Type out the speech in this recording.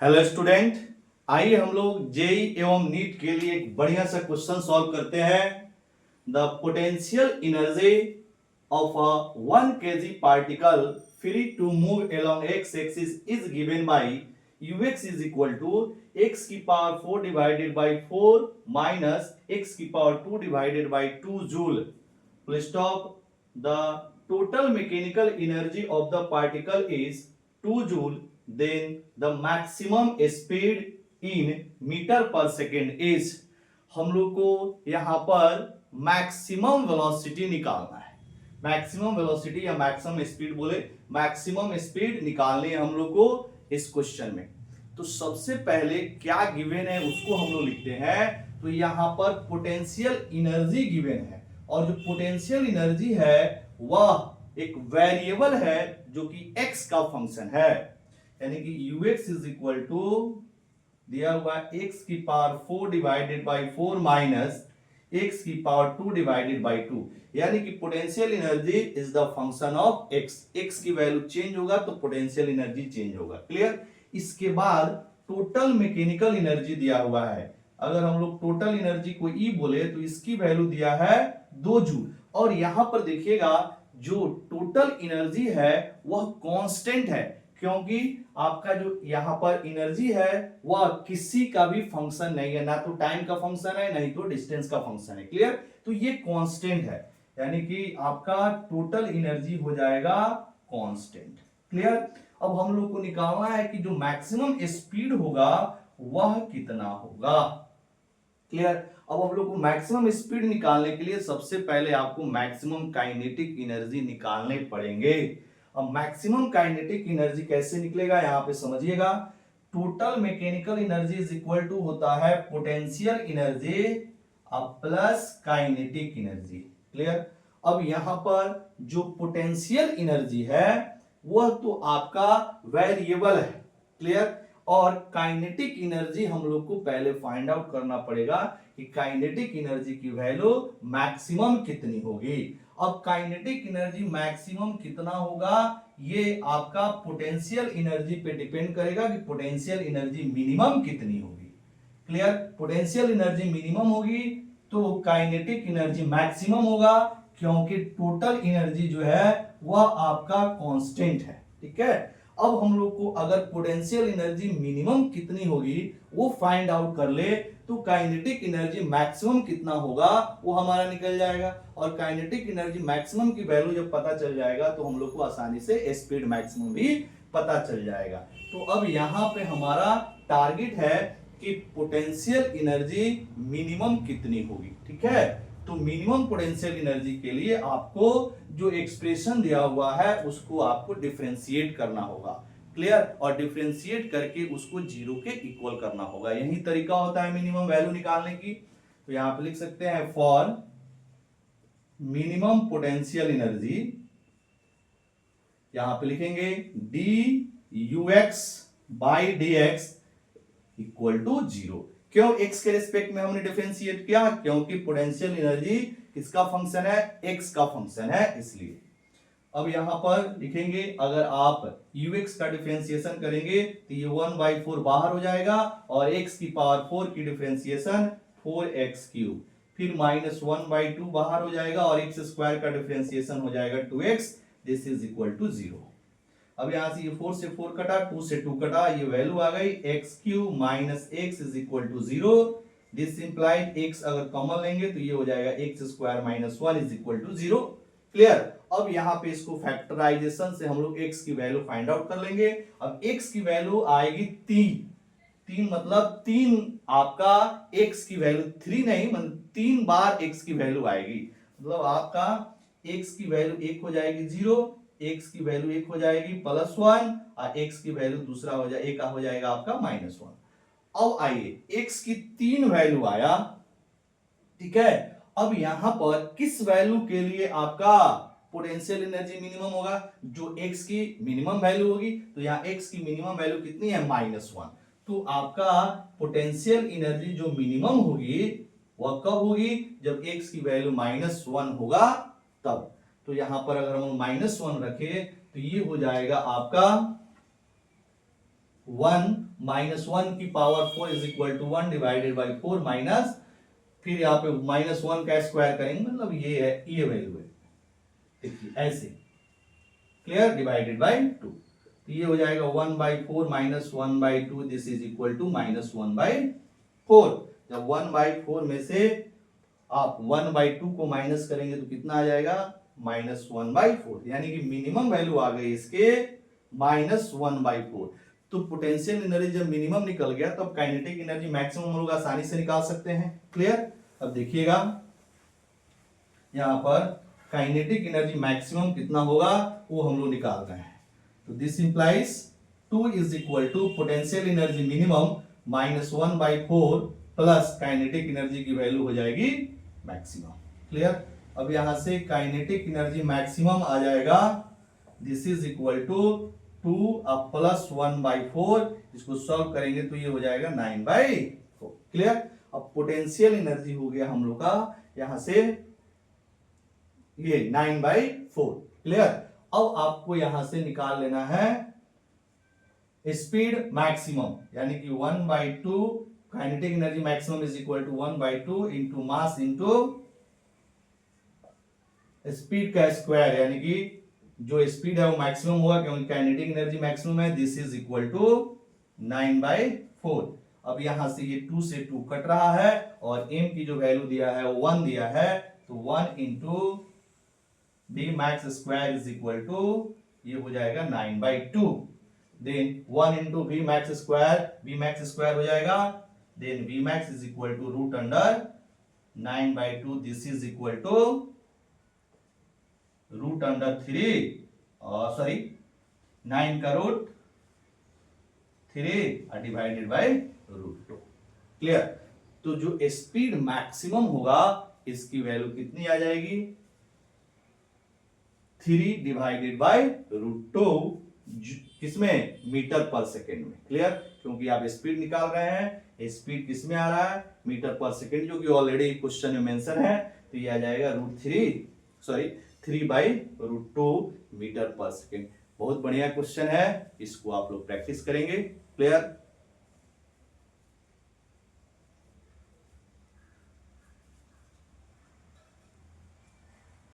Hello student, आइए हम लोग जेई एवं नीट के लिए एक बढ़िया सा क्वेश्चन सॉल्व करते हैं। The potential energy of a 1 kg particle free to move along x axis is given by ux is equal to x की power 4 divided by 4 minus x की power 2 divided by 2 joule. Full stop. The total mechanical energy of the particle is 2 joule. Then the maximum speed in meter per second is, हम लोग को यहां पर maximum velocity निकालना है। Maximum velocity या maximum speed बोले, मैक्सिमम स्पीड निकालनी है हम लोग को इस क्वेश्चन में। तो सबसे पहले क्या गिवन है उसको हम लोग लिखते हैं। तो यहां पर पोटेंशियल एनर्जी गिवन है और जो पोटेंशियल एनर्जी है वह एक वेरिएबल है जो कि x का फंक्शन है, यानी कि ux इज इक्वल टू दिया हुआ x की power 4 divided by 4 minus x की पावर 2 डिवाइडेड बाई 2, यानी कि potential energy is the function of x की वैल्यू चेंज होगा तो पोटेंशियल एनर्जी चेंज होगा। क्लियर। इसके बाद टोटल मैकेनिकल एनर्जी दिया हुआ है। अगर हम लोग टोटल एनर्जी को E बोले तो इसकी वैल्यू दिया है 2 जूल। और यहां पर देखिएगा जो टोटल एनर्जी है वह कांस्टेंट है, क्योंकि आपका जो यहां पर एनर्जी है वह किसी का भी फंक्शन नहीं है, ना तो टाइम का फंक्शन है नहीं तो डिस्टेंस का फंक्शन है। क्लियर। तो ये कांस्टेंट है, यानी कि आपका टोटल एनर्जी हो जाएगा कांस्टेंट। क्लियर। अब हम लोग को निकालना है कि जो मैक्सिमम स्पीड होगा वह कितना होगा। क्लियर। अब हम लोग को मैक्सिमम स्पीड निकालने के लिए सबसे पहले आपको मैक्सिमम काइनेटिक एनर्जी निकालने पड़ेंगे। अब मैक्सिमम काइनेटिक एनर्जी कैसे निकलेगा यहां पे समझिएगा। Total mechanical energy is equal to होता है potential energy plus kinetic energy. Clear. अब यहां पर जो पोटेंशियल एनर्जी है वह तो आपका वेरिएबल है। क्लियर। और काइनेटिक एनर्जी हम लोग को पहले फाइंड आउट करना पड़ेगा कि काइनेटिक एनर्जी की वैल्यू मैक्सिमम कितनी होगी। अब काइनेटिक एनर्जी मैक्सिमम कितना होगा ये आपका पोटेंशियल एनर्जी पे डिपेंड करेगा कि पोटेंशियल एनर्जी मिनिमम कितनी होगी। क्लियर। पोटेंशियल एनर्जी मिनिमम होगी तो काइनेटिक एनर्जी मैक्सिमम होगा, क्योंकि टोटल एनर्जी जो है वह आपका कांस्टेंट है। ठीक है। अब हम लोग को अगर पोटेंशियल एनर्जी मिनिमम कितनी होगी वो फाइंड आउट कर ले तो काइनेटिक एनर्जी मैक्सिमम कितना होगा वो हमारा निकल जाएगा। और काइनेटिक एनर्जी मैक्सिमम की वैल्यू जब पता चल जाएगा तो हम लोग को आसानी से स्पीड मैक्सिमम भी पता चल जाएगा। तो अब यहां पे हमारा टारगेट है कि पोटेंशियल एनर्जी मिनिमम कितनी होगी। ठीक है। तो मिनिमम पोटेंशियल एनर्जी के लिए आपको जो एक्सप्रेशन दिया हुआ है उसको आपको डिफरेंशिएट करना होगा। क्लियर। और डिफरेंशिएट करके उसको जीरो के इक्वल करना होगा, यही तरीका होता है मिनिमम वैल्यू निकालने की। तो यहां पे लिख सकते हैं फॉर मिनिमम पोटेंशियल एनर्जी, यहां पे लिखेंगे d u x by d x equal to zero. क्यों x के रिस्पेक्ट में हमने डिफरेंशिएट किया, क्योंकि पोटेंशियल एनर्जी किसका फंक्शन है, x का फंक्शन है, इसलिए। अब यहां पर लिखेंगे अगर आप ux का डिफरेंशिएशन करेंगे तो ये 1/4 बाहर हो जाएगा और x की पावर 4 की डिफरेंशिएशन 4x क्यूब, फिर -1/2 बाहर हो जाएगा और x स्क्वायर का डिफरेंशिएशन हो जाएगा 2x। This is equal to 0। अब यहां से ये 4 से 4 कटा, 2 से 2 कटा, ये वैल्यू आ गई x cube minus x is equal to 0। This implied x अगर कॉमन लेंगे तो ये हो जाएगा x square minus 1 is equal to 0। Clear. अब यहां पे इसको फैक्टराइजेशन से हम लोग x की वैल्यू फाइंड आउट कर लेंगे। अब x की वैल्यू आएगी 3 मतलब 3 आपका x की वैल्यू 3 नहीं, मतलब 3 बार x की वैल्यू आएगी, मतलब आपका x की वैल्यू 1 हो जाएगी 0, x की वैल्यू 1 हो जाएगी +1 और x की वैल्यू दूसरा हो जाएगा, एक हो जाएगा आपका -1। अब आइए x की 3 वैल्यू आया। ठीक है। अब यहां पर किस वैल्यू के लिए आपका पोटेंशियल एनर्जी मिनिमम होगा, जो x की मिनिमम वैल्यू होगी। तो यहां x की मिनिमम वैल्यू कितनी है, -1। तो आपका पोटेंशियल एनर्जी जो मिनिमम होगी वह कब होगी, जब x की वैल्यू -1 होगा तब। तो यहां पर अगर हम -1 रखें तो ये हो जाएगा आपका 1 माइनस 1 की power 4 is equal to 1 divided by 4 minus, फिर यहाँ पे माइनस 1 का स्क्वायर करेंगे, मतलब ये है, ये वैल्यू है, देखिए ऐसे, क्लियर, डिवाइडेड बाई 2, तो ये हो जाएगा 1/4 minus 1/2, this is equal to minus 1/4। जब 1/4 में से आप 1/2 को माइनस करेंगे तो कितना आ जाएगा, माइनस 1/4, यानी कि मिनिमम वैल्यू आ गई इसके माइनस 1/4। तो पोटेंशियल एनर्जी जब मिनिमम निकल गया तो अब काइनेटिक एनर्जी मैक्सिमम हम लोग आसानी से निकाल सकते हैं, क्लियर। अब देखिएगा यहां पर काइनेटिक एनर्जी मैक्सिमम कितना होगा वो हम लोग निकाल रहे हैं, तो this implies 2 is equal to potential energy minimum minus 1/4 plus kinetic energy की वैल्यू हो जाएगी मैक्सिमम, क्लियर। अब यहां से काइनेटिक एनर्जी मैक्सिमम आ जाएगा, दिस इज इक्वल टू 2 अब प्लस 1/4, इसको सॉल्व करेंगे तो ये हो जाएगा 9/4, क्लियर। अब पोटेंशियल एनर्जी हो गया हम लोग का यहां से ये 9/4, क्लियर। अब आपको यहां से निकाल लेना है स्पीड मैक्सिमम, यानी कि 1/2 kinetic energy maximum is equal to 1/2 into mass into speed का स्क्वायर, यानी कि जो स्पीड है वो मैक्सिमम होगा क्योंकि काइनेटिक एनर्जी मैक्सिमम है, दिस इज इक्वल टू 9/4। अब यहां से ये 2 से 2 कट रहा है और m की जो वैल्यू दिया है वो 1 दिया है, तो 1 into d max square is equal to ये हो जाएगा 9/2, then 1 into v max square हो जाएगा, then v max is equal to root under 9/2, this is equal to root under 3 9 का root 3 divided by root 2, clear. तो जो speed maximum होगा इसकी वैल्यू कितनी आ जाएगी, 3 डिवाइडेड बाय रूट 2, किसमें, मीटर पर सेकेंड में, क्लियर। क्योंकि आप स्पीड निकाल रहे हैं, स्पीड किसमें आ रहा है, मीटर पर सेकेंड, जो कि ऑलरेडी क्वेश्चन में मेंशन है, तो ये आ जाएगा 3/√2 मीटर पर सेकेंड। बहुत बढ़िया क्वेश्चन है, इसको आप लोग प्रैक्टिस करेंगे, क्लियर।